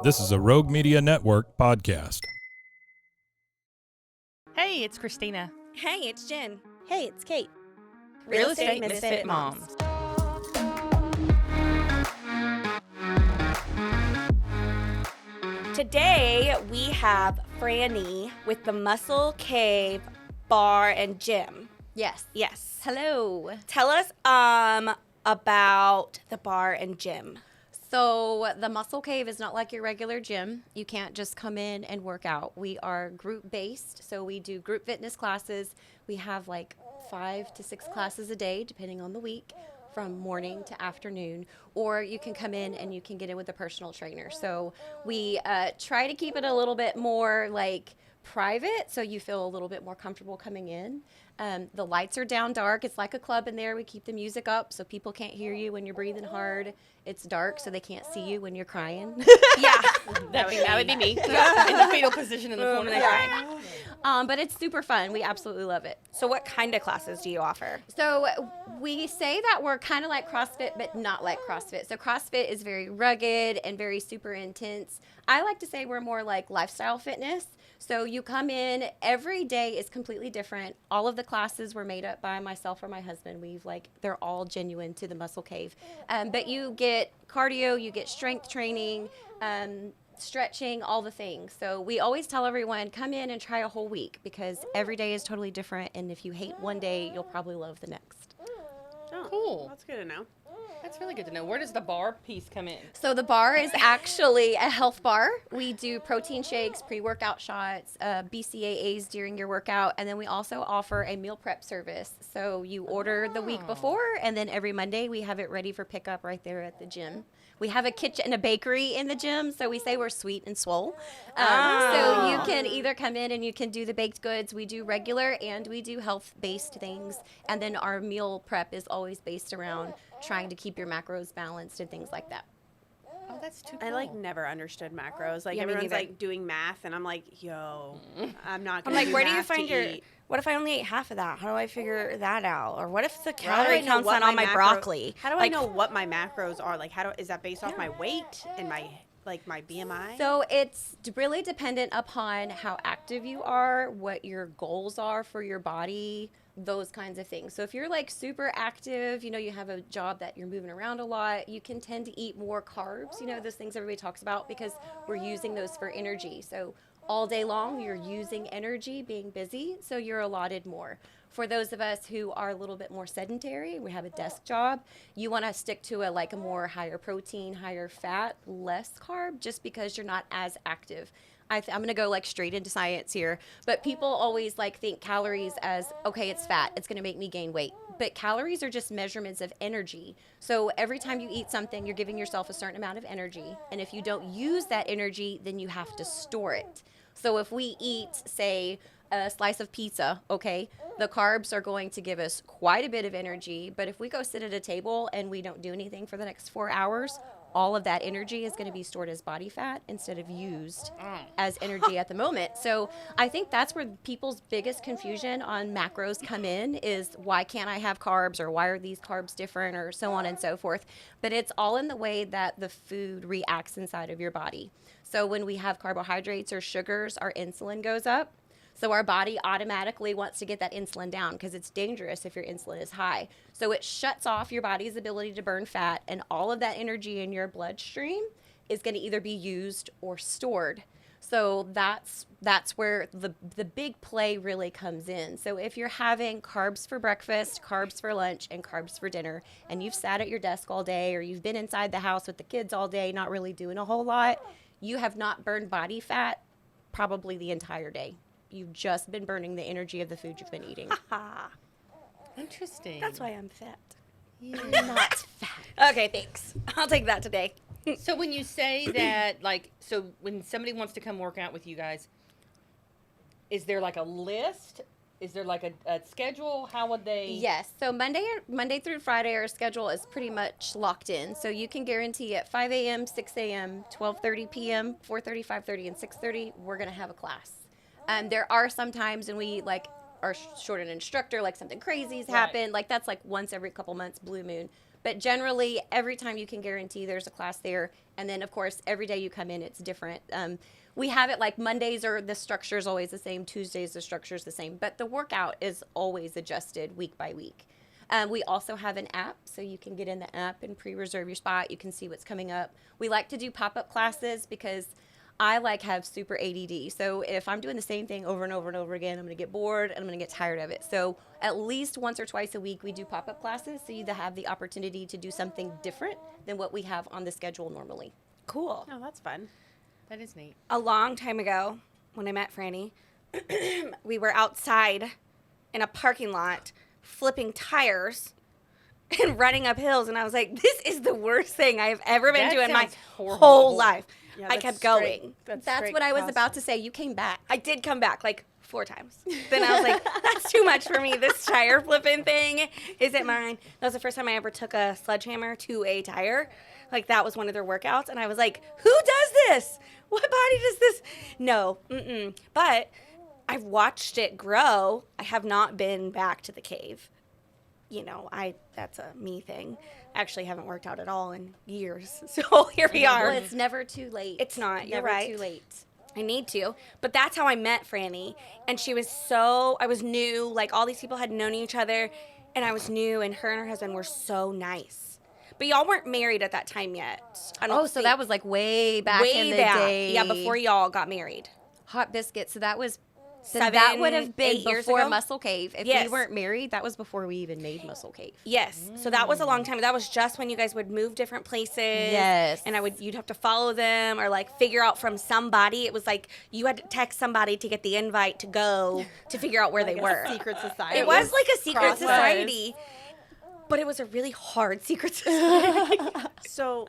This is a Rogue Media Network podcast. Hey, it's Christina. Hey, it's Jen. Hey, it's Kate. Real Estate Misfit Moms. Today we have Franny with the Muscle Cave Bar and Gym. Yes. Yes. Hello. Tell us about the bar and gym. So the Muscle Cave is not like your regular gym. You can't just come in and work out. We are group-based, so we do group fitness classes. We have like 5 to 6 classes a day, depending on the week, from morning to afternoon. Or you can come in and you can get in with a personal trainer. So we try to keep it a little bit more like private, so you feel a little bit more comfortable coming in. The lights are down dark. It's like a club in there. We keep the music up so people can't hear you when you're breathing hard. It's dark so they can't see you when you're crying. Yeah. That would be me. Yeah. In the fetal position in the corner. But it's super fun. We absolutely love it. So what kind of classes do you offer? So we say that we're kind of like CrossFit, but not like CrossFit. So CrossFit is very rugged and very super intense. I like to say we're more like lifestyle fitness. So you come in, every day is completely different. All of the classes were made up by myself or my husband. They're all genuine to the Muscle Cave. But you get cardio, you get strength training, stretching, all the things. So we always tell everyone, come in and try a whole week because every day is totally different. And if you hate one day, you'll probably love the next. Oh, cool. That's good to know. That's really good to know. Where does the bar piece come in? So the bar is actually a health bar. We do protein shakes, pre-workout shots, BCAAs during your workout, and then we also offer a meal prep service. So you order the week before, and then every Monday we have it ready for pickup right there at the gym. We have a kitchen and a bakery in the gym, so we say we're sweet and swole. So you can either come in and you can do the baked goods. We do regular and we do health-based things, and then our meal prep is always based around trying to keep your macros balanced and things like that. Oh, that's too cool. I never understood macros. Yeah, me Everyone's neither. doing math, and I'm like, yo, I'm not I'm gonna. like, do where do you math to find your, eat. what if I only ate half of that? How do I figure that out? Or what if the How do I calorie know count's what not on my macro- broccoli? How do I Like, know what my macros are? Like, is that based off my weight and my BMI? So it's really dependent upon how active you are, what your goals are for your body, those kinds of things. So if you're like super active, you have a job that you're moving around a lot, you can tend to eat more carbs, those things everybody talks about because we're using those for energy. So all day long, you're using energy being busy, so you're allotted more. For those of us who are a little bit more sedentary, we have a desk job, you want to stick to a more higher protein, higher fat, less carb, just because you're not as active. I'm going to go straight into science here, but people always think calories as, okay, it's fat, it's going to make me gain weight. But calories are just measurements of energy. So every time you eat something, you're giving yourself a certain amount of energy. And if you don't use that energy, then you have to store it. So if we eat, say, a slice of pizza, okay, the carbs are going to give us quite a bit of energy. But if we go sit at a table and we don't do anything for the next 4 hours, all of that energy is going to be stored as body fat instead of used as energy at the moment. So I think that's where people's biggest confusion on macros come in is why can't I have carbs or why are these carbs different or so on and so forth. But it's all in the way that the food reacts inside of your body. So when we have carbohydrates or sugars, our insulin goes up. So our body automatically wants to get that insulin down because it's dangerous if your insulin is high. So it shuts off your body's ability to burn fat, and all of that energy in your bloodstream is going to either be used or stored. So that's where the big play really comes in. So if you're having carbs for breakfast, carbs for lunch, and carbs for dinner, and you've sat at your desk all day or you've been inside the house with the kids all day, not really doing a whole lot, you have not burned body fat probably the entire day. You've just been burning the energy of the food you've been eating. Interesting. that's why I'm fat. You're not fat. Okay, thanks. I'll take that today. So when you say that, so when somebody wants to come work out with you guys, is there a list? Is there a schedule? How would they? Yes. So Monday through Friday, our schedule is pretty much locked in. So you can guarantee at 5 a.m., 6 a.m., 12:30 p.m., 4:30, 5:30, and 6:30, we're going to have a class. There are some times when we are short an instructor, something crazy's happened. That's once every couple months, blue moon. But generally, every time you can guarantee there's a class there. And then, of course, every day you come in, it's different. We have it like Mondays are the structure is always the same. Tuesdays, the structure is the same. But the workout is always adjusted week by week. We also have an app, so you can get in the app and pre-reserve your spot. You can see what's coming up. We like to do pop-up classes because I have super ADD. So if I'm doing the same thing over and over and over again, I'm going to get bored and I'm going to get tired of it. So at least once or twice a week, we do pop-up classes, so you have the opportunity to do something different than what we have on the schedule normally. Cool. Oh, that's fun. That is neat. A long time ago, when I met Franny, we were outside in a parking lot flipping tires and running up hills, and I was like, this is the worst thing I have ever been That doing my sounds horrible. whole life. Yeah, I that's kept straight- going. That's straight what I was CrossFit. about to say. You came back. I did come back like 4 times. Then I was like, that's too much for me. This tire flipping thing isn't mine. That was the first time I ever took a sledgehammer to a tire. Like, that was one of their workouts. And I was like, who does this? What body does this? No. But I've watched it grow. I have not been back to the cave. You know, that's a me thing. I actually haven't worked out at all in years. So here we are. Well, it's never too late. It's not. You're Never right. too late. I need to. But that's how I met Franny. And she was I was new. Like, all these people had known each other. And I was new. And her husband were so nice. But y'all weren't married at that time yet. I don't Oh, so think. that was like way back in the day. Yeah, before y'all got married. Hot Biscuit. So that was... So 7, that would have been 8 years before ago? Muscle Cave. If Yes. we weren't married, that was before we even made Muscle Cave. Yes. So that was a long time. That was just when you guys would move different places. Yes. And you'd have to follow them or like figure out from somebody. It was like you had to text somebody to get the invite to go to figure out where they were. Secret society. It was like a secret CrossFit. society. But it was a really hard secret society. So,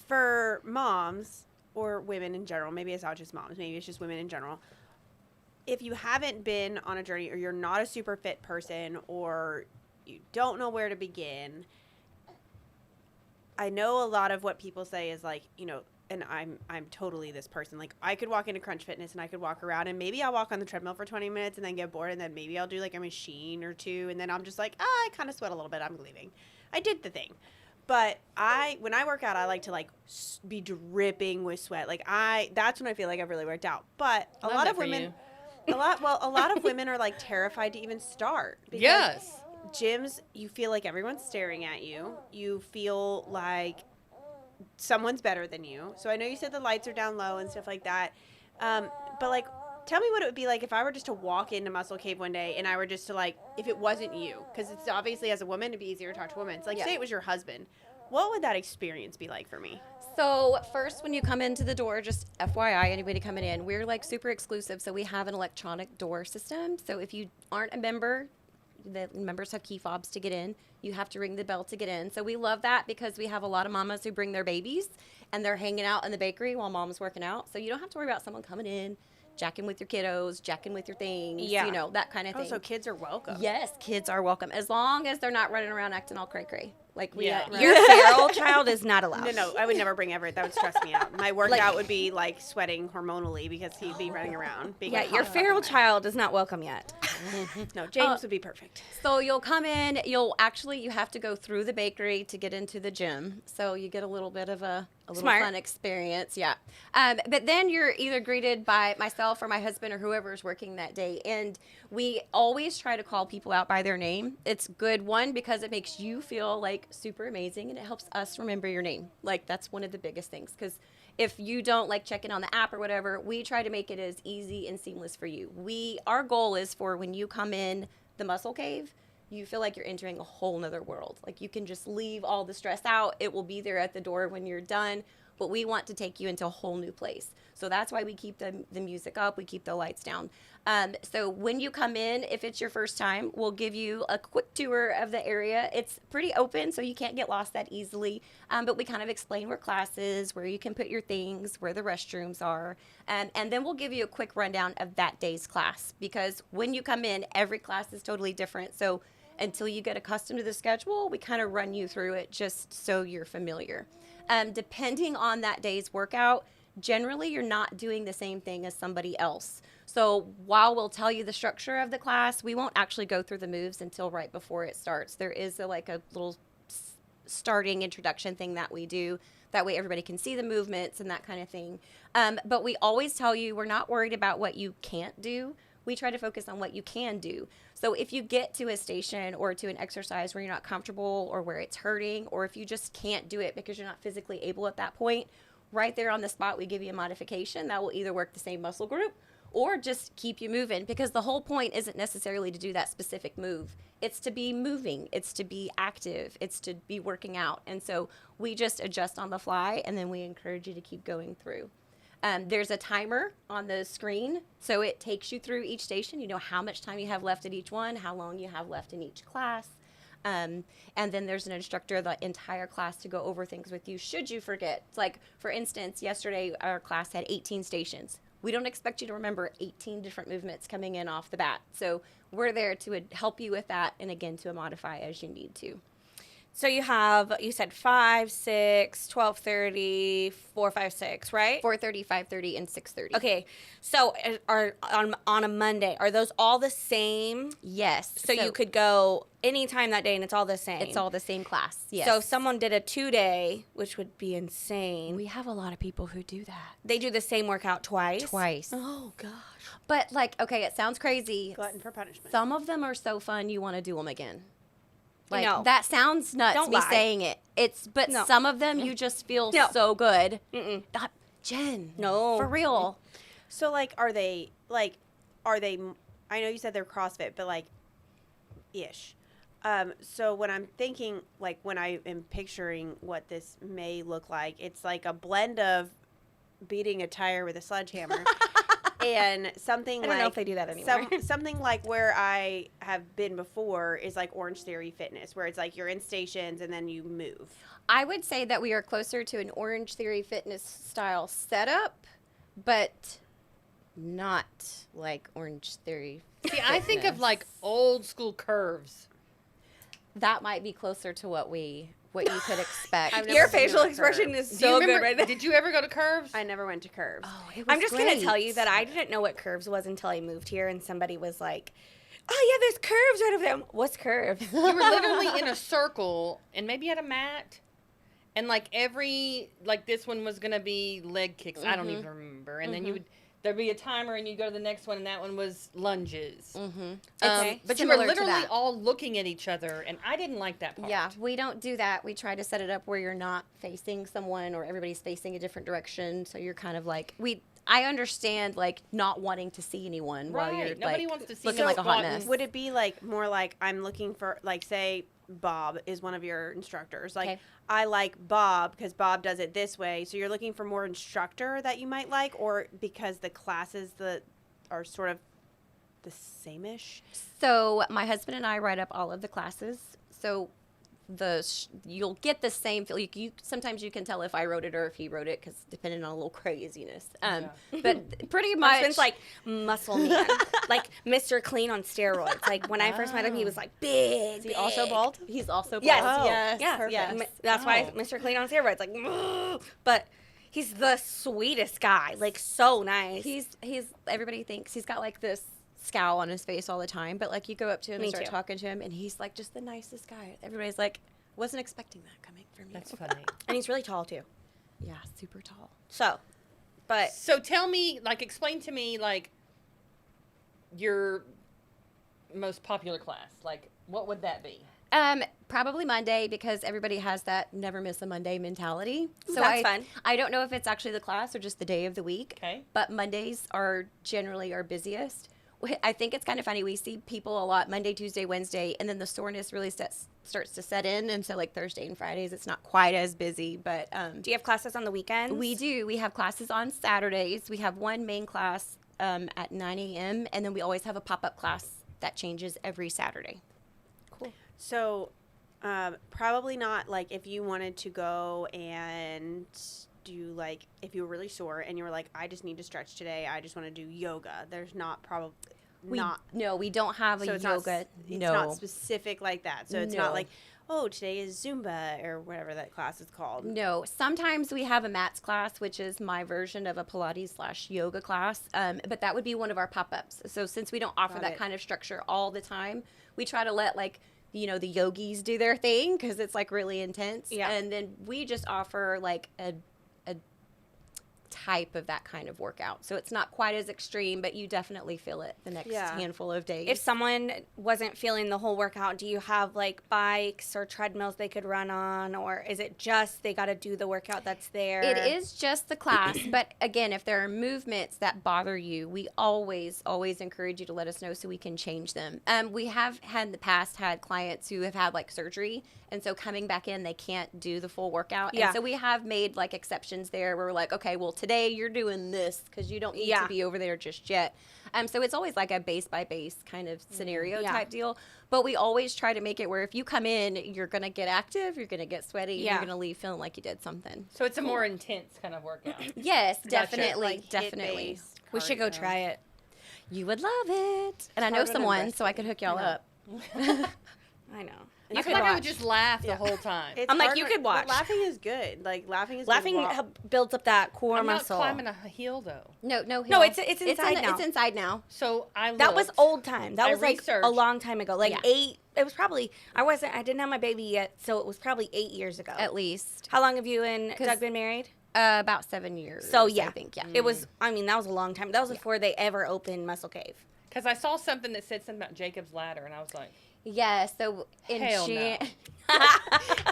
for moms or women in general, maybe it's not just moms, maybe it's just women in general. If you haven't been on a journey or you're not a super fit person or you don't know where to begin, I know a lot of what people say is like, you know, and I'm totally this person. Like, I could walk into Crunch Fitness and I could walk around and maybe I'll walk on the treadmill for 20 minutes and then get bored and then maybe I'll do like a machine or two and then I'm just like, I kind of sweat a little bit. I'm leaving. I did the thing. But when I work out, I like to like be dripping with sweat. Like that's when I feel like I've really worked out. But a Love lot that of for women, you. a lot of women are like terrified to even start. Because Yes. gyms, you feel like everyone's staring at you. You feel like someone's better than you. So I know you said the lights are down low and stuff like that. But like, tell me what it would be like if I were just to walk into Muscle Cave one day and I were just to like, if it wasn't you, because it's obviously as a woman it'd be easier to talk to women. It's like, Yeah. say it was your husband. What would that experience be like for me? So first, when you come into the door, just FYI, anybody coming in, we're like super exclusive. So we have an electronic door system. So if you aren't a member, the members have key fobs to get in. You have to ring the bell to get in. So we love that because we have a lot of mamas who bring their babies and they're hanging out in the bakery while mom's working out. So you don't have to worry about someone coming in, jacking with your kiddos, jacking with your things, Yeah. you know, that kind of Oh, thing. so kids are welcome. Yes, kids are welcome as long as they're not running around acting all cray-cray. Like we Yeah. Your feral child is not allowed. No, I would never bring Everett. That would stress me out. My workout would be like sweating hormonally because he'd be running around. Being Yeah, like, your hot feral stuff child is not welcome yet. in there. No, James would be perfect. So you'll come in, you have to go through the bakery to get into the gym. So you get a little bit of a little Smart. fun experience. Yeah. But then you're either greeted by myself or my husband or whoever is working that day. And we always try to call people out by their name. It's good, one, because it makes you feel like super amazing and it helps us remember your name. Like that's one of the biggest things. Because if you don't like checking on the app or whatever, we try to make it as easy and seamless for you. Our goal is for when you come in the Muscle Cave, you feel like you're entering a whole nother world. Like you can just leave all the stress out. It will be there at the door when you're done. But we want to take you into a whole new place. So that's why we keep the music up. We keep the lights down. So when you come in, if it's your first time, we'll give you a quick tour of the area. It's pretty open, so you can't get lost that easily. But we kind of explain where class is, where you can put your things, where the restrooms are. And then we'll give you a quick rundown of that day's class. Because when you come in, every class is totally different. So until you get accustomed to the schedule, we kind of run you through it just so you're familiar. Depending on that day's workout, generally you're not doing the same thing as somebody else. So while we'll tell you the structure of the class, we won't actually go through the moves until right before it starts. There is a little starting introduction thing that we do. That way everybody can see the movements and that kind of thing. But we always tell you we're not worried about what you can't do. We try to focus on what you can do. So if you get to a station or to an exercise where you're not comfortable or where it's hurting, or if you just can't do it because you're not physically able at that point, right there on the spot, we give you a modification that will either work the same muscle group or just keep you moving, because the whole point isn't necessarily to do that specific move. It's to be moving. It's to be active. It's to be working out. And so we just adjust on the fly, and then we encourage you to keep going through. There's a timer on the screen, so it takes you through each station. You know how much time you have left at each one, how long you have left in each class. And then there's an instructor the entire class to go over things with you should you forget. It's like, for instance, yesterday our class had 18 stations. We don't expect you to remember 18 different movements coming in off the bat. So we're there to help you with that, and again, to modify as you need to. So you said 5, 6, 12:30, 4, 5, 6, right? 4:30, 5:30, and 6:30. Okay. So are on a Monday, are those all the same? Yes. So you could go anytime that day and it's all the same. It's all the same class. Yes. So if someone did a 2-day, which would be insane. We have a lot of people who do that. They do the same workout twice? Twice. Oh gosh. But like, okay, it sounds crazy. Glutton for punishment. Some of them are so fun you want to do them again. Like, No. that sounds nuts, Don't me lie. saying it. But No. some of them you just feel No. so good. Mm-mm. Jen. No. For real. So are they, I know you said they're CrossFit, but ish. So when I'm thinking, when I am picturing what this may look like, it's like a blend of beating a tire with a sledgehammer and something I don't know if they do that anymore. something like where I have been before is like Orange Theory Fitness, where it's like you're in stations and then you move. I would say that we are closer to an Orange Theory Fitness style setup, but not like Orange Theory. See, I think of Fitness. like old school curves. That might be closer to what you could expect. I've never Your been to facial a expression curve. is Do you so good remember- right now. Did you ever go to curves? I never went to curves. Oh, it was I'm just going to tell you great. that I didn't know what curves was until I moved here and somebody was like, oh, yeah, there's curves right over there. What's curves? You were literally in a circle and maybe you had a mat. And this one was going to be leg kicks. I don't even remember. And then there'd be a timer and you'd go to the next one and that one was lunges. Okay. But you were Similar to literally that. all looking at each other and I didn't like that part. Yeah, we don't do that. We try to set it up where you're not facing someone or everybody's facing a different direction. So you're kind of like, I understand not wanting to see anyone while you're Nobody wants to see looking you like a hot squatting. mess. Would it be more like I'm looking for, say Bob is one of your instructors. Okay. I like Bob because Bob does it this way. So you're looking for more instructor that you might like, or because the classes that are sort of the same-ish? So my husband and I write up all of the classes. So you'll get the same feel. Sometimes you can tell if I wrote it or if he wrote it, because depending on a little craziness. But pretty My much, husband's like muscle man, like Mr. Clean on steroids. Like when I first met him, he was like big. Is he also bald? he's also bald. Yes. Oh, yes, Yeah, perfect. yeah. That's why Mr. Clean on steroids. Like, but he's the sweetest guy. Like so nice. He's everybody thinks he's got this scowl on his face all the time, but you go up to him Me and start too. talking to him and he's just the nicest guy. Everybody's like, wasn't expecting that coming from you. That's funny. And he's really tall too. Yeah, super tall. So, but So tell me, explain to me, your most popular class. What would that be? Probably Monday, because everybody has that never miss a Monday mentality. So That's fun. I don't know if it's actually the class or just the day of the week. Okay. But Mondays are generally our busiest. I think it's kind of funny. We see people a lot Monday, Tuesday, Wednesday, and then the soreness really starts to set in. And so Thursday and Fridays, it's not quite as busy. But do you have classes on the weekends? we do. We have classes on Saturdays. We have one main class at 9 a.m. And then we always have a pop-up class that changes every Saturday. So probably not if you wanted to go and do if you were really sore and you were like, I just need to stretch today, I just want to do yoga. There's not probably not. No, we don't have a So it's yoga. It's no. not specific like that. So it's not No. like, oh, today is Zumba or whatever that class is called. No, sometimes we have a mats class, which is my version of a Pilates/yoga class, but that would be one of our pop-ups. So since we don't offer Got that it. kind of structure all the time, we try to let the yogis do their thing because it's like really intense. Yeah. And then we just offer like a type of that kind of workout. So it's not quite as extreme, but you definitely feel it the next handful of days. If someone wasn't feeling the whole workout, do you have like bikes or treadmills they could run on, or is it just they got to do the workout that's there? It is just the class, but again, if there are movements that bother you, we always encourage you to let us know so we can change them. We have had in the past had clients who have had like surgery, and so coming back in, they can't do the full workout. Yeah. And so we have made like exceptions there where we're like, okay, well today you're doing this because you don't need to be over there just yet. So it's always like a base by base kind of scenario type deal. But we always try to make it where if you come in, you're going to get active, you're going to get sweaty, you're going to leave feeling like you did something. So it's a more intense kind of workout. Yes, Gotcha. definitely, Like definitely. HIIT-based We should go cardio. try it. You would love it. And I know harder than someone, so I could hook y'all up. I know. I You feel could like I would watch. just laugh the whole time. It's I'm like, hard you when- could watch. But laughing is good. Like laughing is Laughing good. builds up that core I'm not muscle. climbing a hill though. No, No, hill. it's inside now. It's inside now. So I That was looked. old time. That I was like researched. a long time ago. Like Yeah. 8. It was probably. I didn't have my baby yet, so it was probably 8 years ago. At least. How long have you and 'Cause- Doug been married? About 7 years. So yeah, I think, yeah. It was. I mean, that was a long time. That was before they ever opened Muscle Cave. Because I saw something that said something about Jacob's Ladder, and I was like, Yeah, so in Hell no.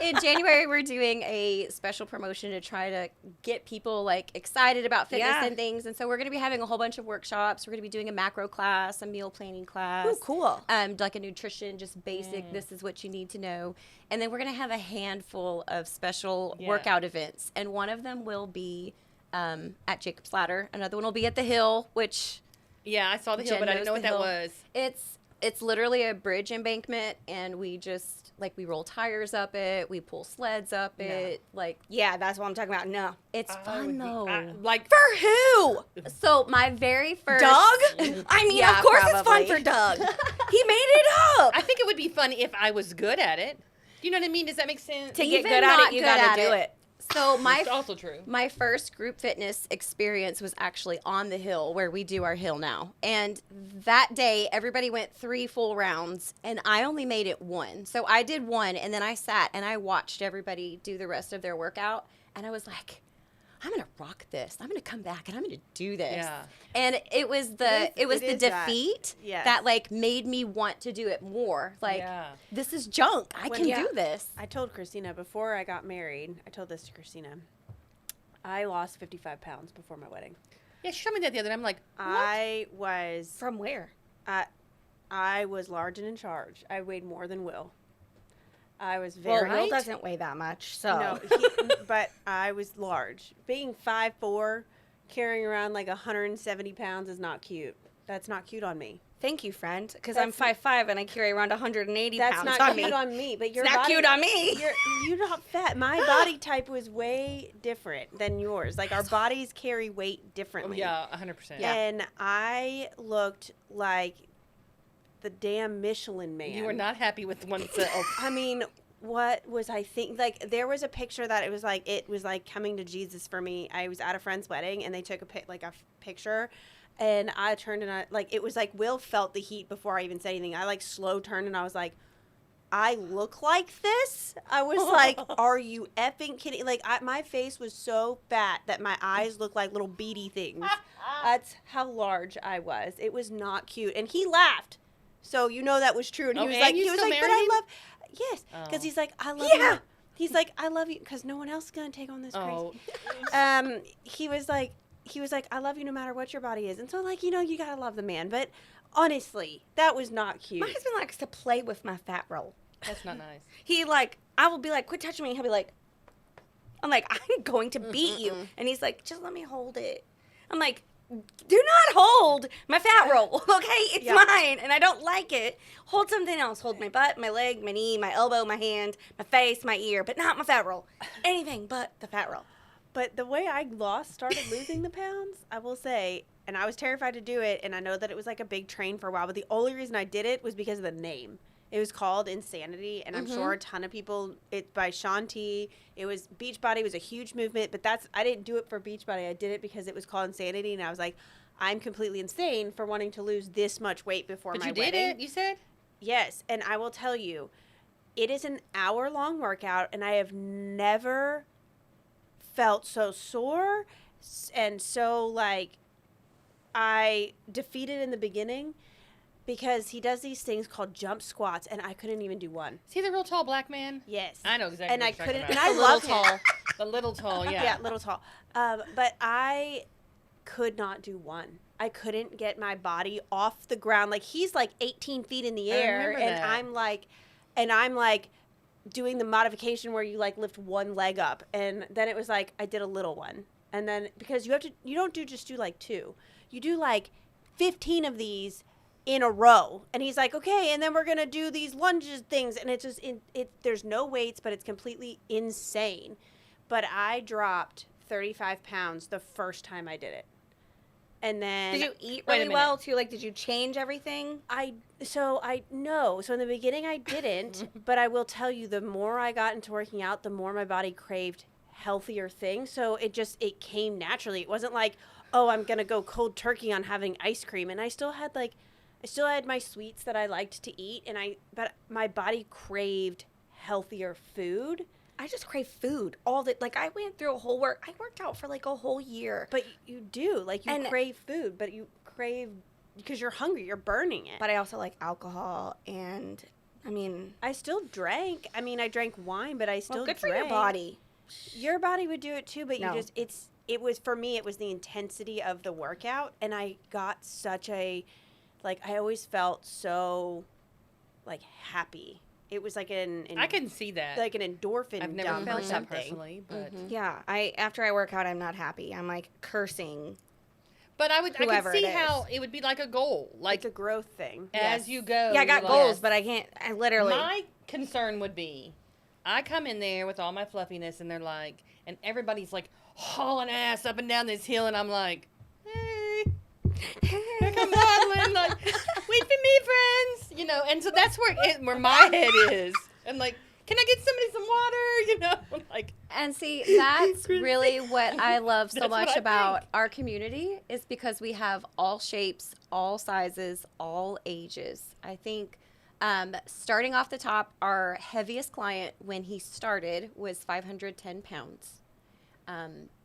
in January we're doing a special promotion to try to get people like excited about fitness Yeah. and things. And so we're going to be having a whole bunch of workshops. We're going to be doing a macro class, a meal planning class. Ooh, cool. Like a nutrition, just basic, this is what you need to know. And then we're going to have a handful of special Yeah. workout events. And one of them will be at Jacob's Ladder. Another one will be at the Hill, which yeah, I saw the hill, Jen but I didn't know knows what the that hill. was. It's literally a bridge embankment, and we just we roll tires up it, we pull sleds up it, like Yeah, that's what I'm talking about. No. it's I fun would be- though. like, For who? So my very first Doug? I mean, Yeah, of course probably. it's fun for Doug. He made it up. I think it would be fun if I was good at it. Do you know what I mean? Does that make sense? To get Even good at not it, you good got at to do it. it. So my It's also true. My first group fitness experience was actually on the hill where we do our hill now. And that day, everybody went 3 full rounds, and I only made it 1. So I did 1, and then I sat and I watched everybody do the rest of their workout. And I was like, I'm going to rock this. I'm going to come back and I'm going to do this. Yeah. And it was the It is that. defeat Yes. that like made me want to do it more. Like, Yeah. this is junk. I When- can Yeah. do this. I told Christina before I got married. I told this to Christina. I lost 55 pounds before my wedding. Yeah, she showed me that the other day. I'm like, what? I was From where? I was large and in charge. I weighed more than Will. I was Well, very Will doesn't weigh that much, so. no, but I was large. Being 5'4", carrying around like 170 pounds is not cute. That's not cute on me. Thank you, friend, because I'm That's- 5'5" and I carry around 180 That's pounds not on cute me. on me. But your It's not body, cute on me. You're not fat. My body type was way different than yours. Like our bodies carry weight Oh, differently. yeah, 100%. And I looked like the damn Michelin Man. You were not happy with oneself. I mean, what was I think? Like there was a picture that it was like coming to Jesus for me. I was at a friend's wedding and they took a picture, and I turned and it was like Will felt the heat before I even said anything. I like slow turned and I was like, I look like this? I was like, are you effing kidding? Like my face was so fat that my eyes looked like little beady things. That's how large I was. It was not cute, and he laughed. So you know that was true, and he Oh, was and like, you still but married I him? love, yes, because Oh. he's like, I love Yeah. you. He's like, I love you, because no one else is gonna take on this Oh, crazy. He was like, I love you no matter what your body is, and so like you gotta love the man. But honestly, that was not cute. My husband likes to play with my fat roll. that's not nice. I will be like, quit touching me. He'll be like, I'm like, I'm going to beat you. And he's like, just let me hold it. I'm like, do not hold my fat roll, okay? It's Yeah. mine, and I don't like it. Hold something else. Hold my butt, my leg, my knee, my elbow, my hand, my face, my ear, but not my fat roll. Anything but the fat roll. But the way I started losing the pounds, I will say, and I was terrified to do it, and I know that it was like a big train for a while, but the only reason I did it was because of the name. It was called Insanity, and I'm sure a ton of people, it's by Shaun T. It was Beachbody, was a huge movement, but I didn't do it for Beachbody. I did it because it was called Insanity, and I was like, I'm completely insane for wanting to lose this much weight before But my you wedding. did it, you said? Yes, and I will tell you, it is an hour-long workout, and I have never felt so sore and so like I defeated in the beginning, because he does these things called jump squats, and I couldn't even do one. Is he the real tall black man? Yes. I know exactly. And what I you're talking couldn't, about. and I The love little him. tall. The little tall, yeah. Yeah, little tall. But I could not do one. I couldn't get my body off the ground. Like, he's like 18 feet in the I air, remember and that. I'm like doing the modification where you like lift one leg up, and then it was like I did a little one, and then because you don't just do like two, you do like 15 of these in a row, and he's like, okay, and then we're gonna do these lunges things, and it's just there's no weights, but it's completely insane. But I dropped 35 pounds the first time I did it. And then Did you eat Wait a really minute. well too? Like, did you change everything? So in the beginning I didn't, but I will tell you, the more I got into working out, the more my body craved healthier things. So it came naturally. It wasn't like, oh, I'm gonna go cold turkey on having ice cream. And I still had my sweets that I liked to eat, but my body craved healthier food. I just crave food like I went through I worked out for like a whole year. But you do, like, you And- crave food, but you crave because you're hungry, you're burning it. But I also like alcohol, and I mean, I still drank. I mean, I drank wine, but I still good drank. for your body. Your body would do it too, but No. it was for me, it was the intensity of the workout, and I got such I always felt so like happy. It was like I can see that. like an endorphin I've never dump or felt that something. personally, but Yeah, after I work out, I'm not happy. I'm like cursing. I Whoever could see it how is. it would be like a goal, like It's a growth thing. as you go. Yeah, I got like- goals, but I can't. I literally. My concern would be, I come in there with all my fluffiness, and they're like, and everybody's like hauling ass up and down this hill, and I'm like, hey, here come waddling, like, wait for me, friends, and so that's where my head is, and like, can I get somebody some water, like. And see, that's really what I love so That's what much I about think. our community, is because we have all shapes, all sizes, all ages. I think starting off the top, our heaviest client when he started was 510 pounds.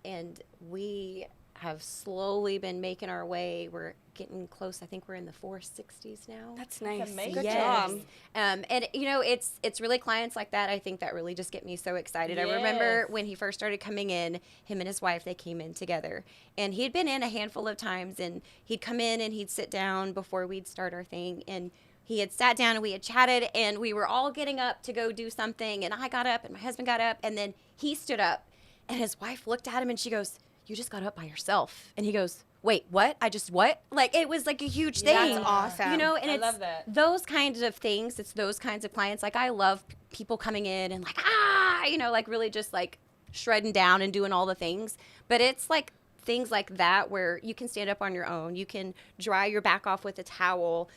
And we have slowly been making our way. We're getting close. I think we're in the 460s now. That's nice. amazing. Good Yes. job. And it's really clients like that, I think, that really just get me so excited. I remember Yes. when he first started coming in, him and his wife, they came in together, and he'd been in a handful of times, and he'd come in and he'd sit down before we'd start our thing, and he had sat down and we had chatted, and we were all getting up to go do something, and I got up and my husband got up, and then he stood up, and his wife looked at him and she goes, "You just got up by yourself." And he goes, "Wait, what? I just what?" Like, it was like a huge thing. That's awesome. And I it's love that. those kinds of things. It's those kinds of clients. Like, I love people coming in and like, like really just like shredding down and doing all the things. But it's like things like that where you can stand up on your own. You can dry your back off with a towel.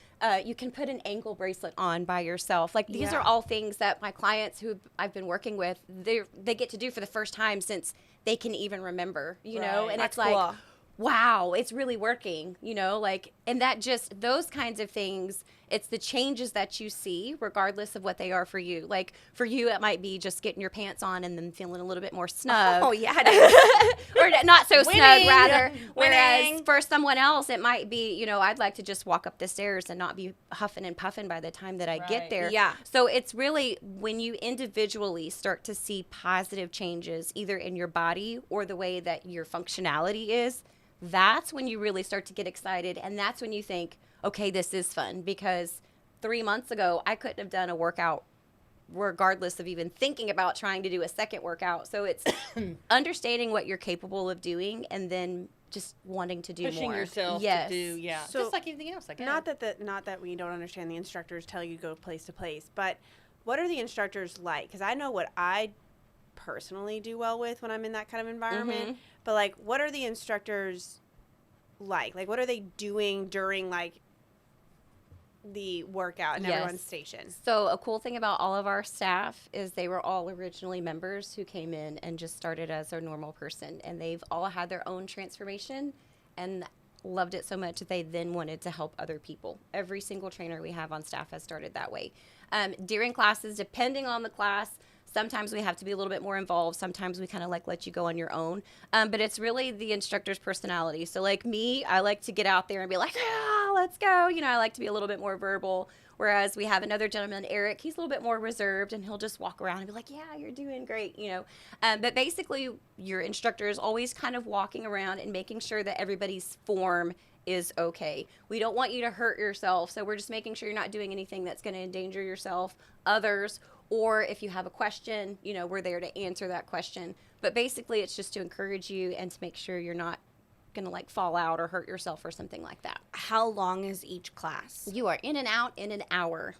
You can put an ankle bracelet on by yourself. Like, these Yeah. are all things that my clients who I've been working with, they get to do for the first time since they can even remember, know? Right. And That's it's like, cool. wow, it's really working, and that just, those kinds of things, it's the changes that you see regardless of what they are for you. Like, for you, it might be just getting your pants on and then feeling a little bit more snug. Oh yeah. it is. Or not so snug, Winning. rather. Whereas Winning. for someone else, it might be, I'd like to just walk up the stairs and not be huffing and puffing by the time that I get Right. there. Yeah. So it's really when you individually start to see positive changes, either in your body or the way that your functionality is, that's when you really start to get excited. And that's when you think, okay, this is fun. Because 3 months ago, I couldn't have done a workout regardless of even thinking about trying to do a second workout. So it's understanding what you're capable of doing and then just wanting to do Pushing more. yourself Yes. to do, yeah. So, just like anything else, I guess. Not that we don't understand the instructors tell you go place to place, but what are the instructors like? Because I know what I personally do well with when I'm in that kind of environment, but like, what are the instructors like? Like, what are they doing during like the workout in Yes. everyone's station? So a cool thing about all of our staff is they were all originally members who came in and just started as a normal person, and they've all had their own transformation, and loved it so much that they then wanted to help other people. Every single trainer we have on staff has started that way. During classes, depending on the class, sometimes we have to be a little bit more involved. Sometimes we kind of like let you go on your own. But it's really the instructor's personality. So like me, I like to get out there and be like, yeah, let's go. You know, I like to be a little bit more verbal. Whereas we have another gentleman, Eric, he's a little bit more reserved, and he'll just walk around and be like, yeah, you're doing great, you know. But basically, your instructor is always kind of walking around and making sure that everybody's form is okay. We don't want you to hurt yourself, so we're just making sure you're not doing anything that's going to endanger yourself, others, or if you have a question, you know, we're there to answer that question. But basically, it's just to encourage you and to make sure you're not going to like fall out or hurt yourself or something like that. How long is each class? You are in and out in an hour.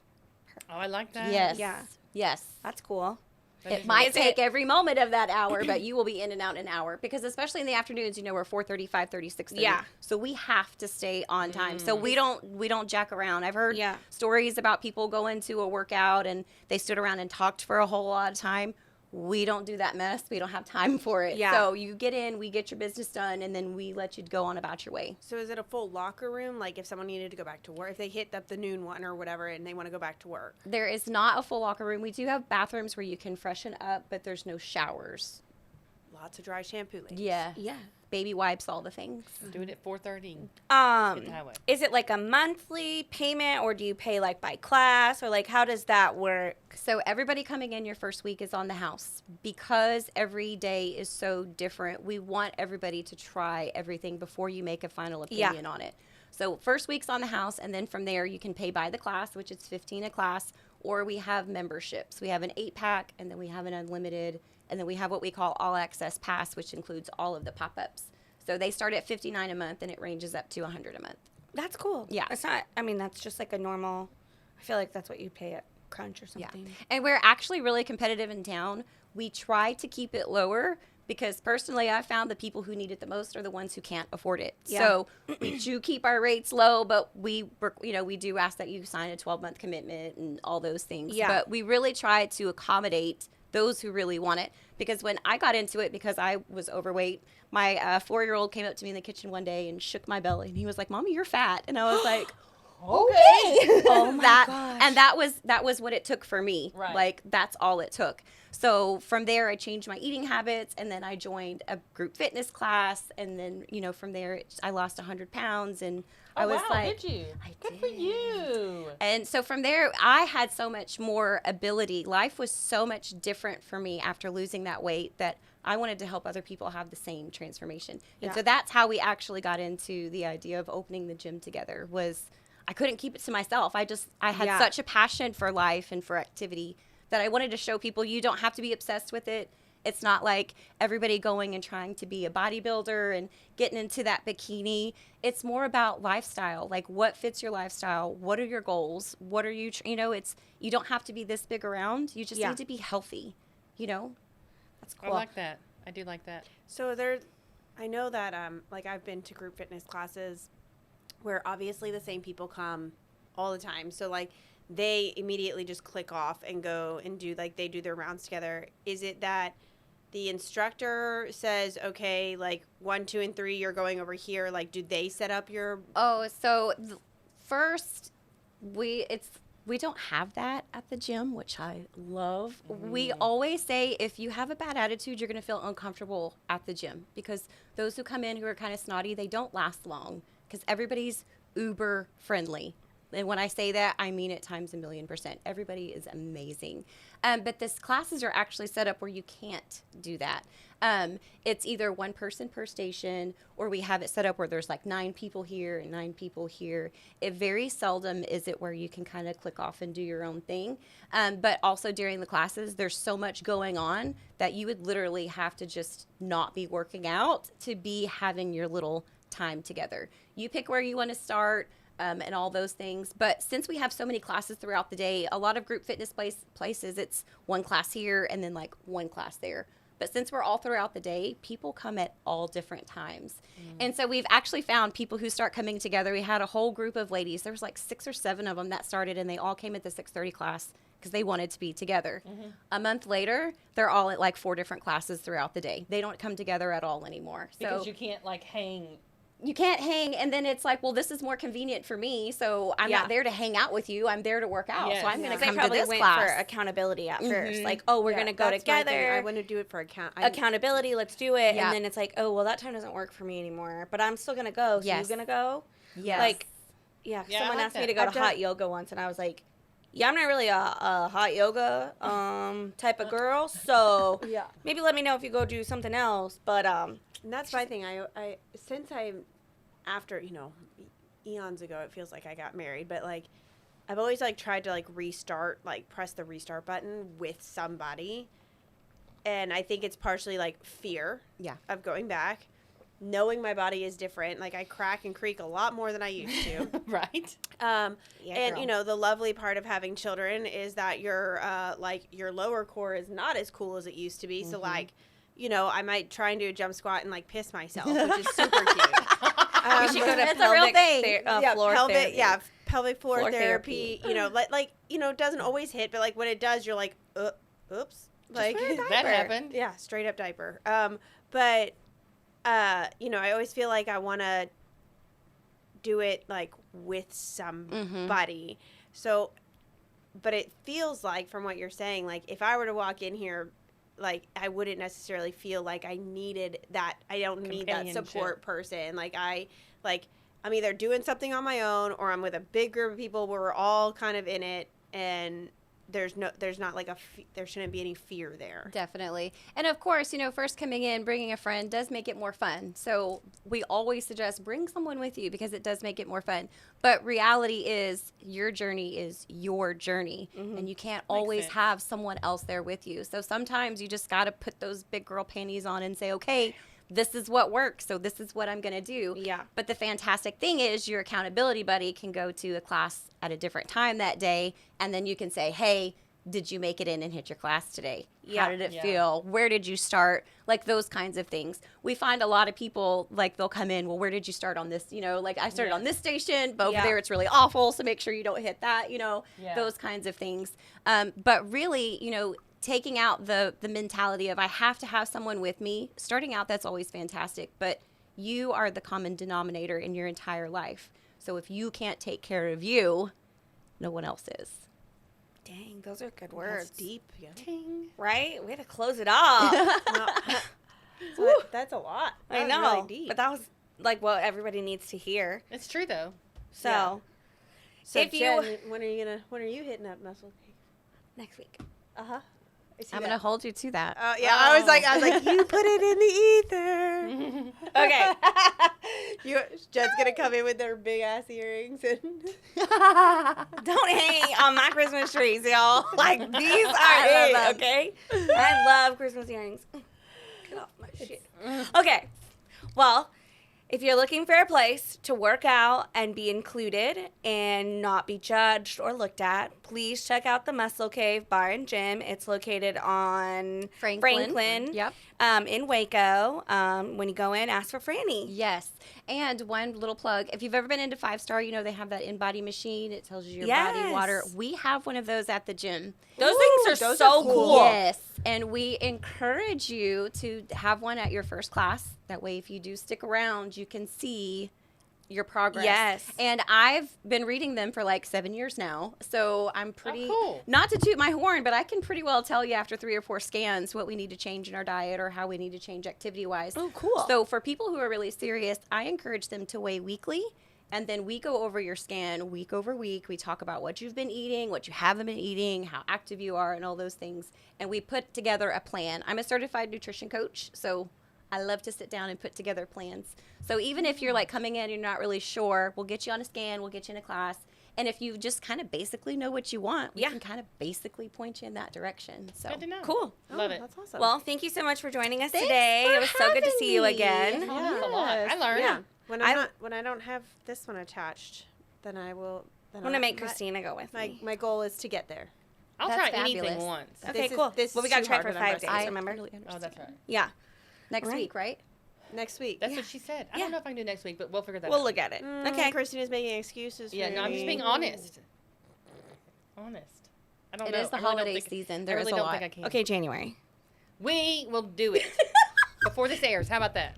Oh, I like that. Yes. Yeah. Yes. That's cool. It might take every moment of that hour, but you will be in and out in an hour, because especially in the afternoons, you know, we're 4:30, 5:30, 6:30. Yeah. So we have to stay on time. So we don't jack around. I've heard Yeah. stories about people going to a workout and they stood around and talked for a whole lot of time. We don't do that mess. We don't have time for it. Yeah. So you get in, we get your business done, and then we let you go on about your way. So is it a full locker room? Like if someone needed to go back to work, if they hit up the noon one or whatever and they want to go back to work? There is not a full locker room. We do have bathrooms where you can freshen up, but there's no showers. Lots of dry shampoo. Ladies. Yeah. Yeah. Baby wipes, all the things. Do it at 4:30. Hit the highway. Is it like a monthly payment, or do you pay like by class, or like how does that work? So everybody coming in your first week is on the house. Because every day is so different, we want everybody to try everything before you make a final opinion on it. So first week's on the house, and then from there you can pay by the class, which is $15 a class, or we have memberships. We have an 8-pack, and then we have an unlimited, and then we have what we call all access pass, which includes all of the pop-ups. So they start at $59 a month, and it ranges up to $100 a month. That's cool. Yeah. It's not, I mean, that's just like a normal, I feel like that's what you pay at Crunch or Yeah. something. And we're actually really competitive in town. We try to keep it lower because personally I found the people who need it the most are the ones who can't afford it. Yeah. So we do keep our rates low, but we do ask that you sign a 12-month commitment and all those things. Yeah. But we really try to accommodate those who really want it, because when I got into it, because I was overweight, my 4-year-old came up to me in the kitchen one day and shook my belly, and he was like, "Mommy, you're fat." And I was like, Okay. Oh my gosh. And that was what it took for me. Right. Like that's all it took. So from there I changed my eating habits, and then I joined a group fitness class, and then from there I lost 100 pounds, and I was like, did you? I Good for did. you. And so from there, I had so much more ability. Life was so much different for me after losing that weight that I wanted to help other people have the same transformation. And Yeah. so that's how we actually got into the idea of opening the gym together. Was I couldn't keep it to myself. I had Yeah. such a passion for life and for activity that I wanted to show people you don't have to be obsessed with it. It's not like everybody going and trying to be a bodybuilder and getting into that bikini. It's more about lifestyle. Like what fits your lifestyle? What are your goals? What are you, you don't have to be this big around. You just Yeah. need to be healthy, That's I cool. like that. I do like that. So I know that like I've been to group fitness classes where obviously the same people come all the time. So like they immediately just click off and go and they do their rounds together. Is it that the instructor says, okay, like 1, 2, and 3, you're going over here? Like, do they set up your? Oh, so first we don't have that at the gym, which I love. We always say if you have a bad attitude, you're going to feel uncomfortable at the gym, because those who come in who are kind of snotty, they don't last long, because everybody's uber friendly. And when I say that, I mean it times 1,000,000%. Everybody is amazing. But these classes are actually set up where you can't do that. It's either one person per station, or we have it set up where there's like 9 people here and 9 people here. It very seldom is it where you can kind of click off and do your own thing. But also during the classes, there's so much going on that you would literally have to just not be working out to be having your little time together. You pick where you want to start. And all those things. But since we have so many classes throughout the day, a lot of group fitness places, it's one class here and then like one class there. But since we're all throughout the day, people come at all different times. And so we've actually found people who start coming together. We had a whole group of ladies. There was like 6 or 7 of them that started, and they all came at the 6:30 class because they wanted to be together. A month later, they're all at like 4 different classes throughout the day. They don't come together at all anymore. Because So you can't like hang you can't hang, and then it's like, well, this is more convenient for me, so I'm not there to hang out with you. I'm there to work out, so I'm going to They come to probably this went class. for accountability at first, like, oh, we're going to go that's my thing. together. I want to do it for accountability. Let's do it, Yeah. and then it's like, oh, well, that time doesn't work for me anymore, but I'm still going to go. So Yes. you going to go? Yes. Like, Yeah, someone I like asked me that. to go to hot yoga once, and I was like, yeah, I'm not really a hot yoga type of girl, so maybe let me know if you go do something else. But And that's my thing. I since I'm after, you know, eons ago, it feels like I got married, but like I've always like tried to like restart, like press the restart button with somebody. And I think it's partially like fear of going back, knowing my body is different. Like I crack and creak a lot more than I used to. Right. And girl. you know, the lovely part of having children is that your like your lower core is not as cool as it used to be. So like, you know, I might try and do a jump squat and like piss myself, which is super cute. you should go to It's a real thing. floor therapy. Pelvic floor therapy. therapy. You know, like you know, it doesn't always hit, but like when it does, you're like, oops, like That happened. yeah, straight up diaper. But you know, I always feel like I want to do it like with somebody. So, but it feels like from what you're saying, like if I were to walk in here, like I wouldn't necessarily feel like I needed that. I don't need that support person. Like I'm either doing something on my own or I'm with a big group of people where we're all kind of in it, and there's not like there shouldn't be any fear there. Definitely. And of course, you know, first coming in, bringing a friend does make it more fun. So we always suggest bring someone with you because it does make it more fun. But reality is your journey is your journey. And you can't always sense. have someone else there with you. So sometimes you just got to put those big girl panties on and say, okay, this is what works. So this is what I'm going to do. Yeah. But the fantastic thing is your accountability buddy can go to a class at a different time that day. And then you can say, hey, did you make it in and hit your class today? How did it feel? Where did you start? Like those kinds of things. We find a lot of people, like they'll come in, well, where did you start on this? You know, like I started on this station, but over there it's really awful. So make sure you don't hit that, you know, those kinds of things. But really, you know, taking out the mentality of I have to have someone with me. Starting out, that's always fantastic. But you are the common denominator in your entire life. So if you can't take care of you, no one else is. Dang, those are good words. That's deep. Yeah. Right? We had to close it off. So that's a lot. I That was know. really deep. But that was like what everybody needs to hear. It's true though. So, So if you- Jen, when are you hitting up muscle cake? next week. I'm going to hold you to that. Oh yeah, I was like, you put it in the ether. Okay. Jen's gonna come in with their big ass earrings and Don't hang on my Christmas trees, y'all. Like, these are it, okay? I love Christmas earrings. Get off my shit. Okay. Well, if you're looking for a place to work out and be included and not be judged or looked at, please check out the Muscle Cave Bar and Gym. It's located on Franklin. Yep. In Waco. When you go in, ask for Franny. Yes. And one little plug, if you've ever been into 5-Star, you know they have that in-body machine. It tells you your body water. We have one of those at the gym. Those things are so cool. Yes. And we encourage you to have one at your first class. That way, if you do stick around, you can see your progress. Yes. And I've been reading them for like 7 years now. So I'm pretty, cool. not to toot my horn, but I can pretty well tell you after 3 or 4 scans what we need to change in our diet or how we need to change activity-wise. Oh, cool. So for people who are really serious, I encourage them to weigh weekly. And then we go over your scan week over week. We talk about what you've been eating, what you haven't been eating, how active you are, and all those things. And we put together a plan. I'm a certified nutrition coach, so I love to sit down and put together plans. So even if you're like coming in and you're not really sure, we'll get you on a scan, we'll get you in a class. And if you just kind of basically know what you want, we can kind of basically point you in that direction. So Good to know. Cool. Love it. That's awesome. Well, thank you so much for joining us Thanks today. for It was so good to having see you me. again. That's a lot. I learned. yeah, when I don't have this one attached, then I will. Then I'm going to make Christina go with me. My goal is to get there. I'll That's try anything fabulous. once. Okay, This is- cool. this Well, we is got to too try hard for when 5 I'm days, I remember? totally understand. Oh, that's right. Yeah. Next Right. week, right? Next week. That's what she said. I Yeah. don't know if I can do next week, but we'll figure that We'll out. look at it. Okay. Christina's making excuses. Yeah, for no, I'm just me. being honest. Honest. I don't It know. is the I really don't holiday think- season. I There is really a don't lot. think I can. Okay, January. We will do it before this airs. How about that?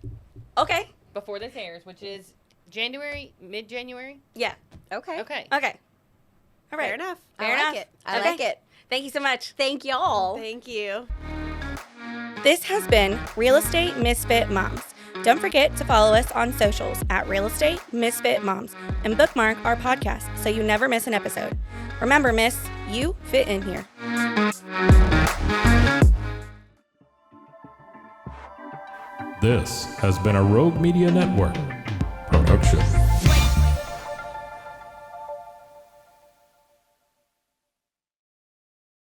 Okay. before this airs, which is January, mid-January. Yeah. Okay. Okay. Okay. All right. Fair enough. Fair I enough. like it. I Okay. like it. Thank you so much. Thank y'all. Thank you. This has been Real Estate Misfit Moms. Don't forget to follow us on socials at Real Estate Misfit Moms and bookmark our podcast so you never miss an episode. Remember, miss, you fit in here. This has been a Rogue Media Network production.